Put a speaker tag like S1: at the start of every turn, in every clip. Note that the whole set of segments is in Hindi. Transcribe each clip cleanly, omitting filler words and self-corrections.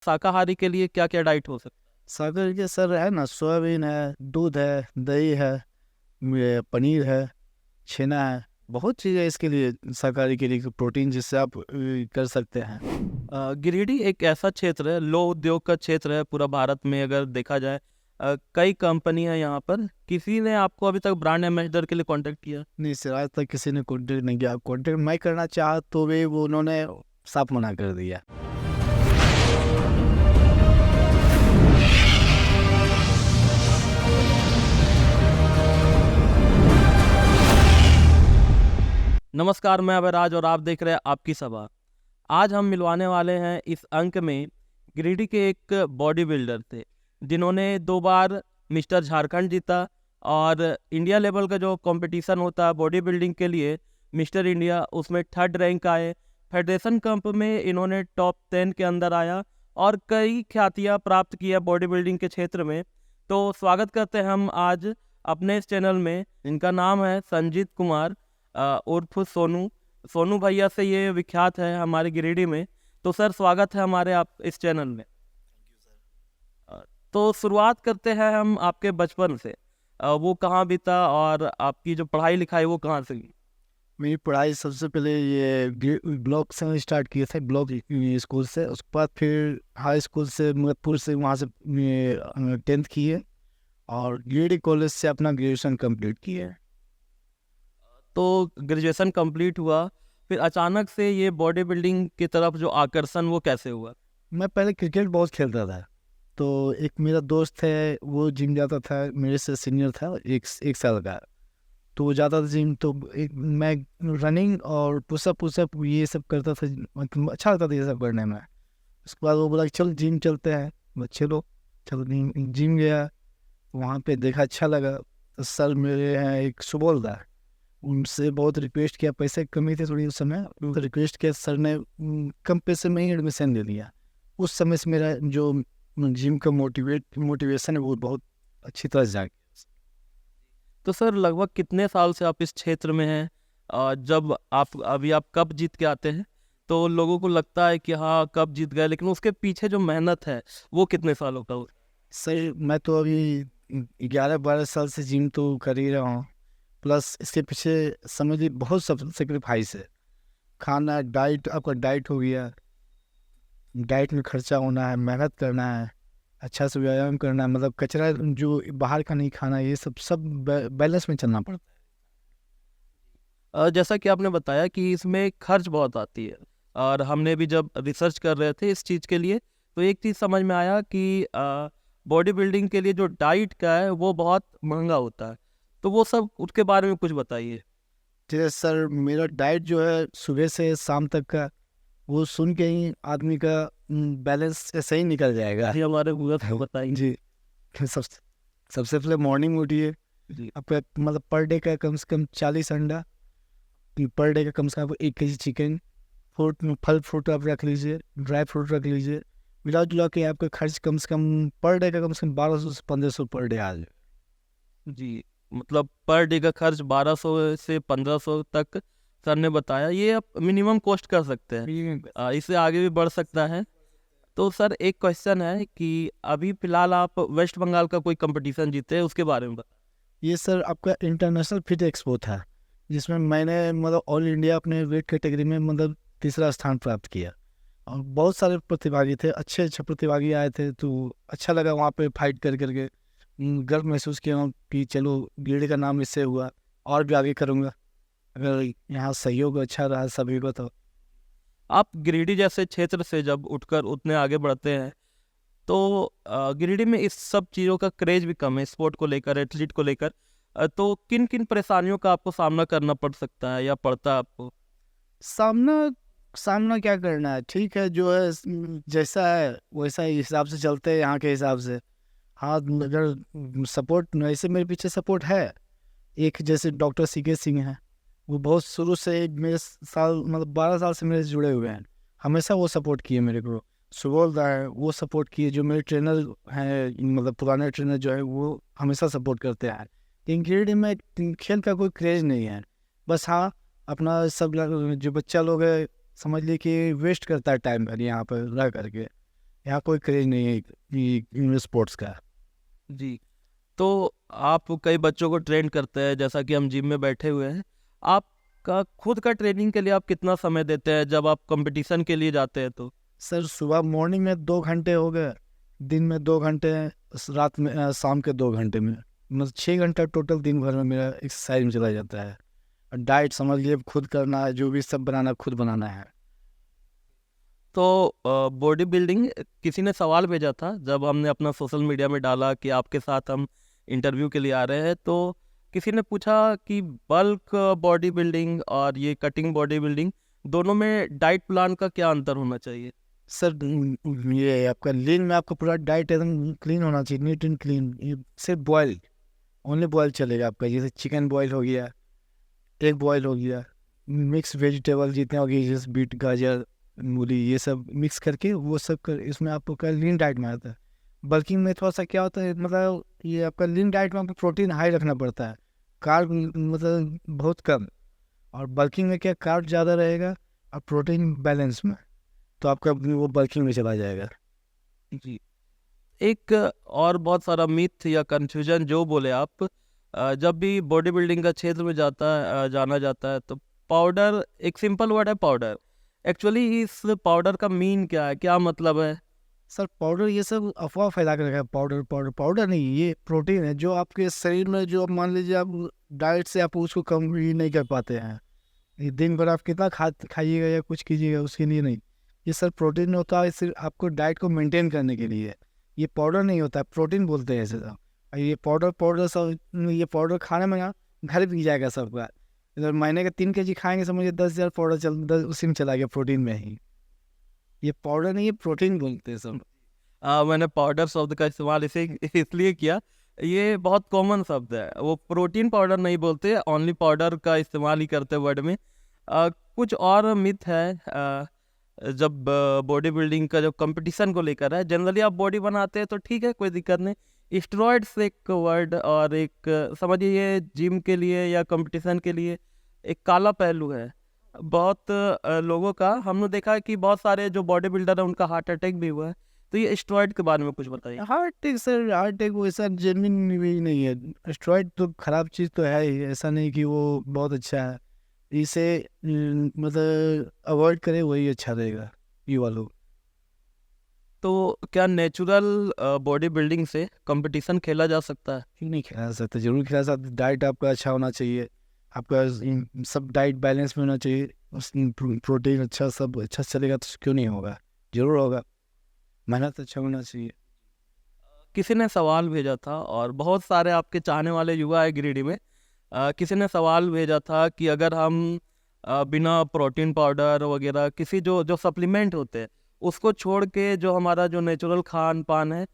S1: शाकाहारी के लिए क्या क्या डाइट हो सकता
S2: सागर के सर है ना, सोयाबीन है, दूध है, दही है, ये पनीर है, छेना है। बहुत चीज़ है इसके लिए, शाकाहारी के लिए प्रोटीन जिससे आप कर सकते हैं।
S1: है? गिरिडीह एक ऐसा क्षेत्र है, लो उद्योग का क्षेत्र है पूरा भारत में अगर देखा जाए। कई कंपनी है यहाँ पर। किसी ने आपको अभी तक ब्रांड एम्बेसडर के लिए कांटेक्ट किया?
S2: नहीं सर, आज तक किसी ने कॉन्टेक्ट नहीं किया। कॉन्टेक्ट मैं करना चाहा तो भी वो उन्होंने साफ मना कर दिया।
S1: नमस्कार, मैं अभयराज और आप देख रहे हैं आपकी सभा। आज हम मिलवाने वाले हैं इस अंक में गिरिडीह के एक बॉडी बिल्डर थे जिन्होंने 2 बार मिस्टर झारखंड जीता और इंडिया लेवल का जो कंपटीशन होता है बॉडी बिल्डिंग के लिए, मिस्टर इंडिया, उसमें 3rd रैंक आए। फेडरेशन कप में इन्होंने टॉप 10 के अंदर आया और कई ख्यातियाँ प्राप्त किया बॉडी बिल्डिंग के क्षेत्र में। तो स्वागत करते हैं हम आज अपने इस चैनल में। इनका नाम है संजीत कुमार उर्फ सोनू। सोनू भैया से ये विख्यात है हमारे गिरिडीह में। तो सर, स्वागत है हमारे आप इस चैनल में। तो शुरुआत करते हैं हम आपके बचपन से। वो कहाँ बीता और आपकी जो पढ़ाई लिखाई वो कहाँ से की?
S2: मेरी पढ़ाई सबसे पहले ये ब्लॉक से स्टार्ट किए थे, ब्लॉक स्कूल से। उसके बाद फिर हाई स्कूल से मुजफ्फरपुर से, वहाँ से 10th किए और गिरिडीह कॉलेज से अपना ग्रेजुएशन कंप्लीट किए।
S1: तो ग्रेजुएशन कंप्लीट हुआ, फिर अचानक से ये बॉडी बिल्डिंग की तरफ जो आकर्षण वो कैसे हुआ?
S2: मैं पहले क्रिकेट बहुत खेलता था। तो एक मेरा दोस्त है, वो जिम जाता था, मेरे से सीनियर था, एक साल का। तो वो जाता था जिम, तो मैं रनिंग और पुशअप ये सब करता था। मतलब अच्छा लगता था ये सब करने में। उसके बाद वो बोला कि चल जिम चलते हैं। मैं चलो, चलो जिम गया। वहाँ पे देखा, अच्छा लगा। तो सर मेरे हैं एक सुबोल दा, उनसे बहुत रिक्वेस्ट किया, पैसे की कमी थी थोड़ी उस समय, तो रिक्वेस्ट किया। सर ने कम पैसे में ही एडमिशन ले लिया। उस समय से मेरा जो जिम का मोटिवेशन है वो बहुत अच्छी तरह से जाग।
S1: तो सर, लगभग कितने साल से आप इस क्षेत्र में हैं? जब आप कप जीत के आते हैं तो लोगों को लगता है कि हाँ कप जीत गए, लेकिन उसके पीछे जो मेहनत है वो कितने सालों का हो?
S2: सर मैं तो अभी 11-12 साल से जिम तो कर ही रहा हूँ। प्लस इसके पीछे समझ लीजिए बहुत सब सेक्रीफाइस है। खाना, डाइट, आपका डाइट हो गया, डाइट में खर्चा होना है, मेहनत करना है, अच्छा से व्यायाम करना है, मतलब कचरा जो बाहर का नहीं खाना, ये सब बैलेंस में चलना पड़ता है।
S1: जैसा कि आपने बताया कि इसमें खर्च बहुत आती है, और हमने भी जब रिसर्च कर रहे थे इस चीज़ के लिए तो एक चीज़ समझ में आया कि बॉडी बिल्डिंग के लिए जो डाइट का है वो बहुत महंगा होता है। तो वो सब उसके बारे में कुछ बताइए।
S2: जैसे सर मेरा डाइट जो है सुबह से शाम तक का, वो सुन के ही आदमी का बैलेंस ऐसे ही निकल जाएगा।
S1: ये हमारे पूरा बताइए।
S2: जी। सब सबसे पहले मॉर्निंग उठिए।
S1: जी।
S2: आपका मतलब पर डे का कम से कम 40 अंडा, पर डे का कम से कम 1 kg चिकन, फल फ्रूट आप रख लीजिए, ड्राई फ्रूट रख लीजिए। मिला जुला के आपका खर्च कम से कम पर डे का कम से कम 1200 से 1500 पर डे आ जाए।
S1: जी, मतलब पर डे का खर्च 1200 से 1500 तक सर ने बताया। ये आप मिनिमम कॉस्ट कर सकते हैं, इससे आगे भी बढ़ सकता है। तो सर, एक क्वेश्चन है कि अभी फिलहाल आप वेस्ट बंगाल का कोई कंपटीशन जीते हैं, उसके बारे में बताएं।
S2: ये सर आपका इंटरनेशनल फिट एक्सपो था, जिसमें मैंने मतलब ऑल इंडिया अपने वेट कैटेगरी में मतलब तीसरा स्थान प्राप्त किया। और बहुत सारे प्रतिभागी थे, अच्छे अच्छे प्रतिभागी आए थे। तो अच्छा लगा वहाँ पे फाइट कर करके। गर्व महसूस किया हूँ कि चलो गिरिडीह का नाम इससे हुआ, और भी आगे करूँगा अगर यहाँ सहयोग अच्छा रहा सभी को तो।
S1: आप गिरिडीह जैसे क्षेत्र से जब उठकर उतने आगे बढ़ते हैं तो गिरिडीह में इस सब चीज़ों का क्रेज भी कम है, स्पोर्ट को लेकर, एथलीट को लेकर। तो किन किन परेशानियों का आपको सामना करना पड़ सकता है या पड़ता है आपको?
S2: सामना सामना क्या करना है, ठीक है, जो है जैसा है वैसा ही हिसाब से चलते हैं यहाँ के हिसाब से। हाँ, अगर सपोर्ट ऐसे मेरे पीछे सपोर्ट है। एक जैसे डॉक्टर CK सिंह हैं, वो बहुत शुरू से मेरे साल मतलब 12 साल से मेरे से जुड़े हुए हैं। हमेशा वो सपोर्ट किए मेरे को। सुबोल दा है, वो सपोर्ट किए। जो मेरे ट्रेनर हैं, मतलब पुराने ट्रेनर जो है, वो हमेशा सपोर्ट करते हैं। लेकिन गिरिडीह में खेल का कोई क्रेज नहीं है। बस हाँ, अपना सब जो बच्चा लोग है, समझ लीजिए कि वेस्ट करता है टाइम पर यहाँ पर रह करके। यहाँ कोई क्रेज नहीं है कि स्पोर्ट्स का।
S1: जी। तो आप कई बच्चों को ट्रेन करते हैं, जैसा कि हम जिम में बैठे हुए हैं। आपका खुद का ट्रेनिंग के लिए आप कितना समय देते हैं जब आप कंपटीशन के लिए जाते हैं तो?
S2: सर सुबह मॉर्निंग में 2 घंटे हो गए, दिन में 2 घंटे, रात में शाम के 2 घंटे में, मतलब 6 घंटा टोटल दिन भर में मेरा एक्सरसाइज में चला जाता है। और डाइट समझ लिए खुद करना है, जो भी सब बनाना खुद बनाना है।
S1: तो बॉडी बिल्डिंग, किसी ने सवाल भेजा था जब हमने अपना सोशल मीडिया में डाला कि आपके साथ हम इंटरव्यू के लिए आ रहे हैं, तो किसी ने पूछा कि बल्क बॉडी बिल्डिंग और ये कटिंग बॉडी बिल्डिंग दोनों में डाइट प्लान का क्या अंतर होना चाहिए?
S2: सर ये आपका लीन में आपका पूरा डाइट एकदम क्लीन होना चाहिए, नीट एंड क्लीन। ये सिर्फ बॉयल, ओनली बॉयल चलेगा आपका। जैसे चिकन बॉयल हो गया, एग बॉयल हो गया, मिक्स वेजिटेबल जितने हो गए, जैसे बीट, गाजर, मूली, ये सब मिक्स करके वो सब कर, इसमें आपका लीन डाइट में आता है। बल्किंग में थोड़ा सा क्या होता है, मतलब ये आपका लीन डाइट में आपको प्रोटीन हाई रखना पड़ता है, कार्ब मतलब बहुत कम। और बल्किंग में क्या, कार्ब ज़्यादा रहेगा और प्रोटीन बैलेंस में, तो आपका वो बल्किंग में चला जाएगा।
S1: जी। एक और बहुत सारा मिथ या कंफ्यूजन जो बोले आप, जब भी बॉडी बिल्डिंग का क्षेत्र में जाना जाता है तो पाउडर, एक सिंपल वर्ड है पाउडर। एक्चुअली इस पाउडर का मीन क्या है, क्या मतलब है?
S2: सर पाउडर ये सब अफवाह फैला कर रखा है। पाउडर पाउडर पाउडर नहीं, ये प्रोटीन है जो आपके शरीर में, जो आप मान लीजिए आप डाइट से आप उसको कम ही नहीं कर पाते हैं। ये दिन भर आप कितना खाइएगा या कुछ कीजिएगा उसके लिए नहीं। ये सर प्रोटीन होता है सिर्फ आपको डाइट को मेंटेन करने के लिए। ये पाउडर नहीं होता है, प्रोटीन बोलते हैं इसे सब। और ये पाउडर पाउडर सब, ये पाउडर खाने में ना घर पी जाएगा सबका। इधर महीने का 3 kg खाएंगे, समझिए 10,000 पाउडर उसी में चला गया, प्रोटीन में ही। ये पाउडर नहीं, ये प्रोटीन बोलते हैं सब।
S1: मैंने पाउडर शब्द का इस्तेमाल इसे इसलिए किया, ये बहुत कॉमन शब्द है। वो प्रोटीन पाउडर नहीं बोलते, ओनली पाउडर का इस्तेमाल ही करते वर्ड में। कुछ और मिथ है जब बॉडी बिल्डिंग का जो कंपटीशन को लेकर है। जनरली आप बॉडी बनाते हैं तो ठीक है, कोई दिक्कत नहीं। स्टेरॉइड्स एक वर्ड और एक समझिए ये जिम के लिए या कंपटीशन के लिए एक काला पहलू है बहुत लोगों का। हमने देखा है कि बहुत सारे जो बॉडी बिल्डर है उनका हार्ट अटैक भी हुआ है। तो ये स्टेरॉइड के बारे में कुछ बताइए।
S2: Heart attack sir, heart attack वैसा जेन्युइन भी नहीं है। स्टेरॉइड तो खराब चीज़ तो है ही, ऐसा नहीं कि वो बहुत अच्छा है। इसे मतलब अवॉइड करें वही अच्छा रहेगा युवा लोग।
S1: तो क्या नेचुरल बॉडी बिल्डिंग से कंपटीशन खेला जा सकता है?
S2: क्यों नहीं खिला सकते, जरूर खिला सकते। डाइट आपका अच्छा होना चाहिए, आपका सब डाइट बैलेंस में होना चाहिए, प्रोटीन अच्छा, सब अच्छा चलेगा तो क्यों नहीं होगा, जरूर होगा। मेहनत अच्छा होना चाहिए।
S1: किसी ने सवाल भेजा था, और बहुत सारे आपके चाहने वाले युवा है गिरिडीह में। किसी ने सवाल भेजा था कि अगर हम बिना प्रोटीन पाउडर वगैरह किसी जो जो सप्लीमेंट होते हैं उसको छोड़ के जो हमारा जो नेचुरल खान पान है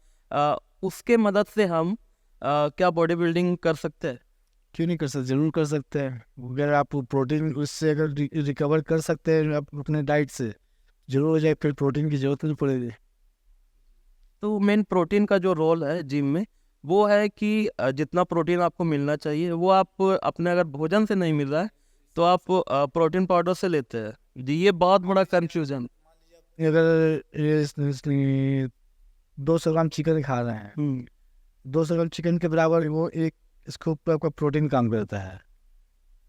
S1: उसके मदद से हम क्या बॉडी बिल्डिंग कर सकते हैं?
S2: क्यों नहीं कर सकते, जरूर कर सकते हैं। अगर आप प्रोटीन उससे अगर रिकवर कर सकते हैं आप अपने डाइट से, जरूर हो जाए, फिर प्रोटीन की जरूरत नहीं पड़ेगी।
S1: तो मेन प्रोटीन का जो रोल है जिम में वो है कि जितना प्रोटीन आपको मिलना चाहिए वो आप अपने, अगर भोजन से नहीं मिल रहा है तो आप प्रोटीन पाउडर से लेते हैं। जी, ये बहुत बड़ा कंफ्यूजन।
S2: अगर 200 ग्राम चिकन खा रहे हैं, 200 ग्राम चिकन के बराबर वो एक स्कूप पर आपका प्रोटीन काम करता है,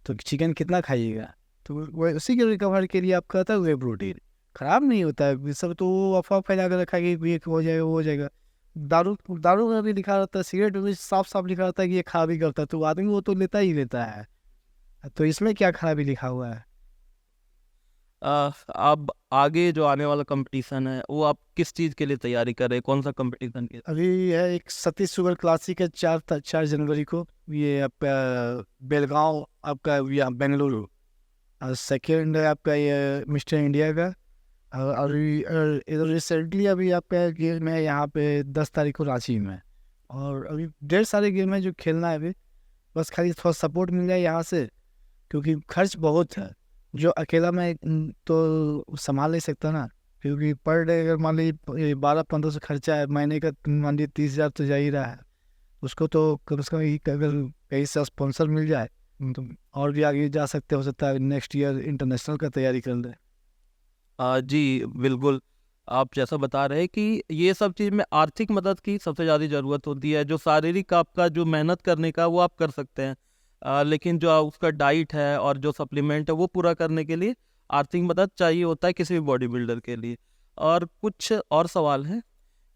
S2: तो चिकन कितना खाइएगा, तो वो उसी के रिकवर के लिए आप खाता है। प्रोटीन खराब नहीं होता है, ये सब तो वो अफवाह फैला कर रखा है कि ये हो जाएगा वो हो जाएगा। दारू दारू में भी लिखा रहता है, सिगरेट में भी साफ साफ लिखा रहता है कि ये खराबी करता है, तो आदमी वो तो लेता ही लेता है। तो इसमें क्या खराबी लिखा हुआ है?
S1: अब आगे जो आने वाला कंपटीशन है वो आप किस चीज़ के लिए तैयारी कर रहे हैं, कौन सा कंपटीशन के?
S2: अभी है एक सतीश शुगर क्लासिक है, 4 जनवरी को। ये आपका बेलगांव, आपका या बेंगलुरु। और सेकेंड है आपका ये मिस्टर इंडिया का। और इधर रिसेंटली अभी आपका गेम है यहाँ पे 10 तारीख को रांची में। और अभी ढेर सारे गेम है जो खेलना है अभी, बस खाली थोड़ा सपोर्ट मिल जाए यहाँ से, क्योंकि खर्च बहुत है जो अकेला मैं तो संभाल नहीं सकता ना। क्योंकि पर डे अगर मान लीजिए 1200-1500 खर्चा है, महीने का मान लीजिए 30,000 तो जा ही रहा है। उसको तो कम से कम अगर कहीं से स्पॉन्सर मिल जाए तो और भी आगे जा सकते, हो सकता है नेक्स्ट ईयर इंटरनेशनल का तैयारी कर लें।
S1: जी बिल्कुल। आप जैसा बता रहे हैं कि ये सब चीज़ में आर्थिक मदद की सबसे ज़्यादा ज़रूरत होती है। जो शारीरिक आपका जो मेहनत करने का वो आप कर सकते हैं, लेकिन जो उसका डाइट है और जो सप्लीमेंट है वो पूरा करने के लिए आर्थिक मदद चाहिए होता है किसी भी बॉडी बिल्डर के लिए। और कुछ और सवाल हैं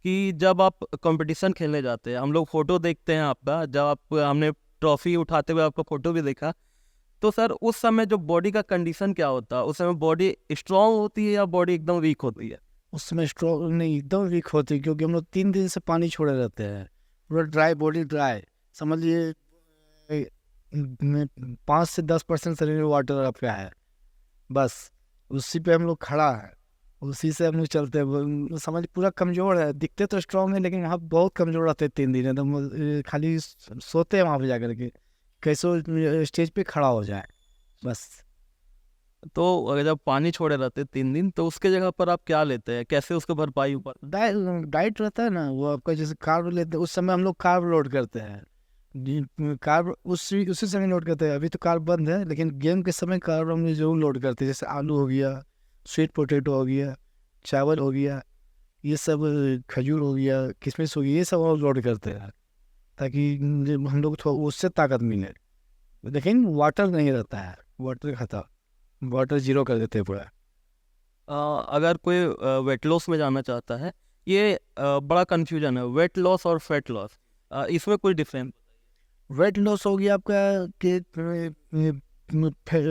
S1: कि जब आप कंपटीशन खेलने जाते हैं, हम लोग फ़ोटो देखते हैं आपका, जब आप हमने ट्रॉफी उठाते हुए आपका फ़ोटो भी देखा, तो सर उस समय जो बॉडी का कंडीशन क्या होता है? उस समय बॉडी स्ट्रांग होती है या बॉडी एकदम वीक होती है?
S2: उस समय स्ट्रोक नहीं, एकदम वीक होती है, क्योंकि हम लोग 3 दिन से पानी छोड़े रहते हैं, पूरा ड्राई, बॉडी ड्राई, समझ लिए 5 से 10% शरीर में वाटर आपका है, बस उसी पे हम लोग खड़ा है, उसी से हम लोग चलते हैं। समझ पूरा कमज़ोर है, दिखते तो स्ट्रांग है लेकिन आप बहुत कमज़ोर रहते हैं 3 दिन एकदम, खाली सोते हैं वहाँ पे जाकर के, कैसे स्टेज पे खड़ा हो जाए बस।
S1: तो अगर जब पानी छोड़े रहते हैं 3 दिन, तो उसके जगह पर आप क्या लेते हैं? कैसे उसको भरपाई ऊपर?
S2: डाइट रहता है ना वो आपका, जैसे कार्ब लेते हैं, उस समय हम लोग कार्ब लोड करते हैं, कार्ब उसी समय लोड करते हैं। अभी तो कार्ब बंद है, लेकिन गेम के समय कार्ब हम लोग जरूर लोड करते हैं, जैसे आलू हो गया, स्वीट पोटैटो हो गया, चावल हो गया, ये सब, खजूर हो गया, किशमिश हो गया, ये सब हम लोड करते हैं, ताकि हम लोग थोड़ा उससे ताकत मिले। लेकिन वाटर नहीं रहता है, वाटर खत्म, वाटर जीरो कर देते हैं पूरा।
S1: अगर कोई वेट लॉस में जाना चाहता है, ये बड़ा कन्फ्यूजन है, वेट लॉस और फैट लॉस, इसमें कोई डिफरेंस?
S2: वेट लॉस हो गया आपका कि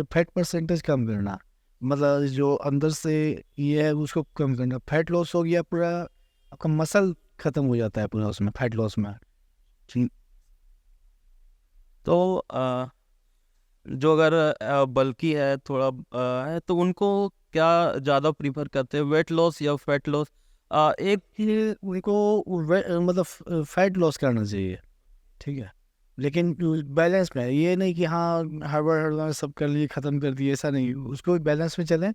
S2: फैट परसेंटेज कम करना, मतलब जो अंदर से ये है उसको कम करना। फैट लॉस हो गया पूरा आपका मसल खत्म हो जाता है पूरा उसमें, फैट लॉस में। ठीक।
S1: तो जो अगर बल्की है थोड़ा है, तो उनको क्या ज़्यादा प्रीफर करते हैं, वेट लॉस या फैट लॉस? एक
S2: ये उनको मतलब फैट लॉस करना चाहिए, ठीक है, लेकिन बैलेंस में, ये नहीं कि हाँ हड़बड़ हड़बड़ सब कर लिए ख़त्म कर दिए, ऐसा नहीं, उसको बैलेंस में चलें,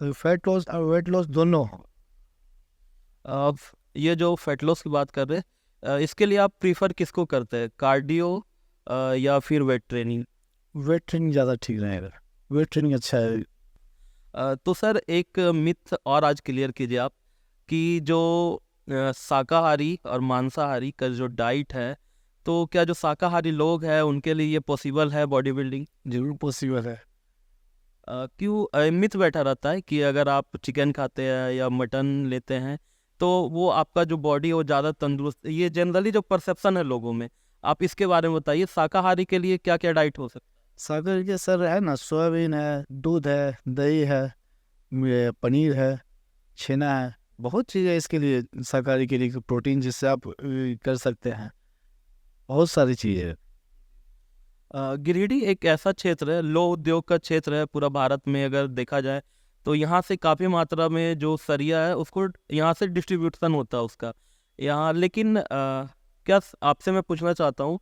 S2: तो फैट लॉस और वेट लॉस दोनों हो।
S1: अ, ये जो फैट लॉस की बात कर रहे हैं, इसके लिए आप प्रीफर किसको करते हैं, कार्डियो या फिर वेट ट्रेनिंग?
S2: वेट ट्रेनिंग ज़्यादा ठीक रहेगा, वेट ट्रेनिंग अच्छा है।
S1: तो सर एक मिथ और आज क्लियर कीजिए आप कि जो शाकाहारी और मांसाहारी का जो डाइट है, तो क्या जो शाकाहारी लोग हैं उनके लिए ये पॉसिबल है बॉडी बिल्डिंग?
S2: जरूर पॉसिबल है।
S1: क्यों मिथ बैठा रहता है कि अगर आप चिकन खाते हैं या मटन लेते हैं तो वो आपका जो बॉडी है वो ज़्यादा तंदुरुस्त, ये जनरली जो परसेप्शन है लोगों में, आप इसके बारे में बताइए, शाकाहारी के लिए क्या क्या डाइट हो सकता
S2: सागर के सर है ना, सोयाबीन है, दूध है, दही है, ये पनीर है, छेना है, बहुत चीज़ें इसके लिए, शाकाहारी के लिए प्रोटीन जिससे आप कर सकते हैं, बहुत सारी चीज़ें हैं।
S1: गिरिडीह एक ऐसा क्षेत्र है, लो उद्योग का क्षेत्र है पूरा भारत में अगर देखा जाए, तो यहाँ से काफ़ी मात्रा में जो सरिया है उसको यहाँ से डिस्ट्रीब्यूशन होता है उसका यहाँ। लेकिन आपसे मैं पूछना चाहता हूँ,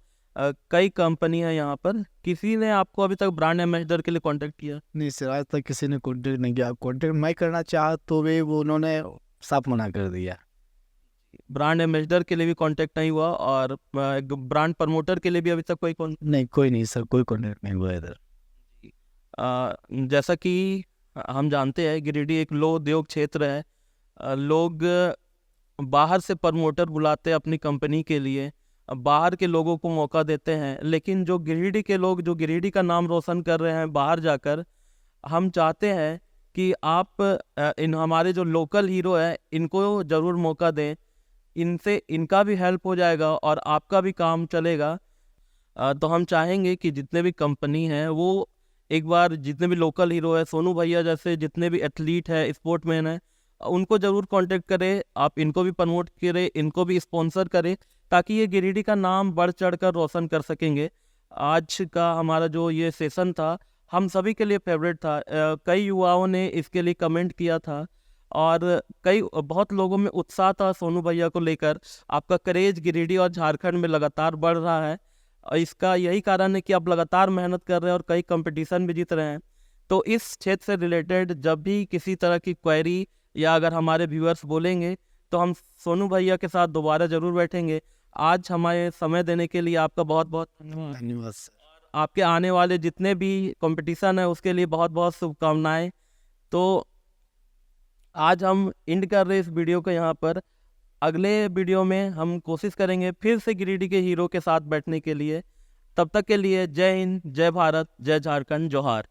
S1: कई कंपनी है यहाँ पर, किसी ने आपको अभी तक ब्रांड एम्बेसडर के लिए कांटेक्ट किया?
S2: नहीं सर, आज तक किसी ने कॉन्टेक्ट नहीं किया, कॉन्टेक्ट मैं करना चाहा तो भी वो उन्होंने साफ मना कर दिया।
S1: ब्रांड एम्बेसडर के लिए भी कांटेक्ट नहीं हुआ, और ब्रांड प्रमोटर के लिए भी अभी तक कोई
S2: नहीं, कोई नहीं सर, कोई कॉन्टेक्ट नहीं हुआ इधर।
S1: जैसा कि हम जानते हैं गिरिडीह एक लो उद्योग क्षेत्र है, लोग बाहर से प्रमोटर बुलाते हैं अपनी कंपनी के लिए, बाहर के लोगों को मौका देते हैं, लेकिन जो गिरिडीह के लोग जो गिरिडीह का नाम रोशन कर रहे हैं बाहर जाकर, हम चाहते हैं कि आप इन हमारे जो लोकल हीरो है इनको ज़रूर मौका दें, इनसे इनका भी हेल्प हो जाएगा और आपका भी काम चलेगा। तो हम चाहेंगे कि जितने भी कंपनी हैं वो एक बार जितने भी लोकल हीरो है, सोनू भैया जैसे जितने भी एथलीट है, स्पोर्टमैन है, उनको ज़रूर कांटेक्ट करें, आप इनको भी प्रमोट करें, इनको भी स्पॉन्सर करें, ताकि ये गिरिडीह का नाम बढ़ चढ़ कर रोशन कर सकेंगे। आज का हमारा जो ये सेशन था हम सभी के लिए फेवरेट था, कई युवाओं ने इसके लिए कमेंट किया था और बहुत लोगों में उत्साह था सोनू भैया को लेकर। आपका क्रेज गिरिडीह और झारखंड में लगातार बढ़ रहा है, और इसका यही कारण है कि आप लगातार मेहनत कर रहे हैं और कई कंपटीशन भी जीत रहे हैं। तो इस क्षेत्र से रिलेटेड जब भी किसी तरह की क्वेरी या अगर हमारे व्यूअर्स बोलेंगे तो हम सोनू भैया के साथ दोबारा ज़रूर बैठेंगे। आज हमारे समय देने के लिए आपका बहुत बहुत धन्यवाद।
S2: धन्यवाद सर।
S1: आपके आने वाले जितने भी कंपटीशन है उसके लिए बहुत बहुत शुभकामनाएं। तो आज हम एंड कर रहे इस वीडियो को यहाँ पर। अगले वीडियो में हम कोशिश करेंगे फिर से गिरिडीह के हीरो के साथ बैठने के लिए। तब तक के लिए जय हिंद, जय भारत, जय झारखंड, जोहार।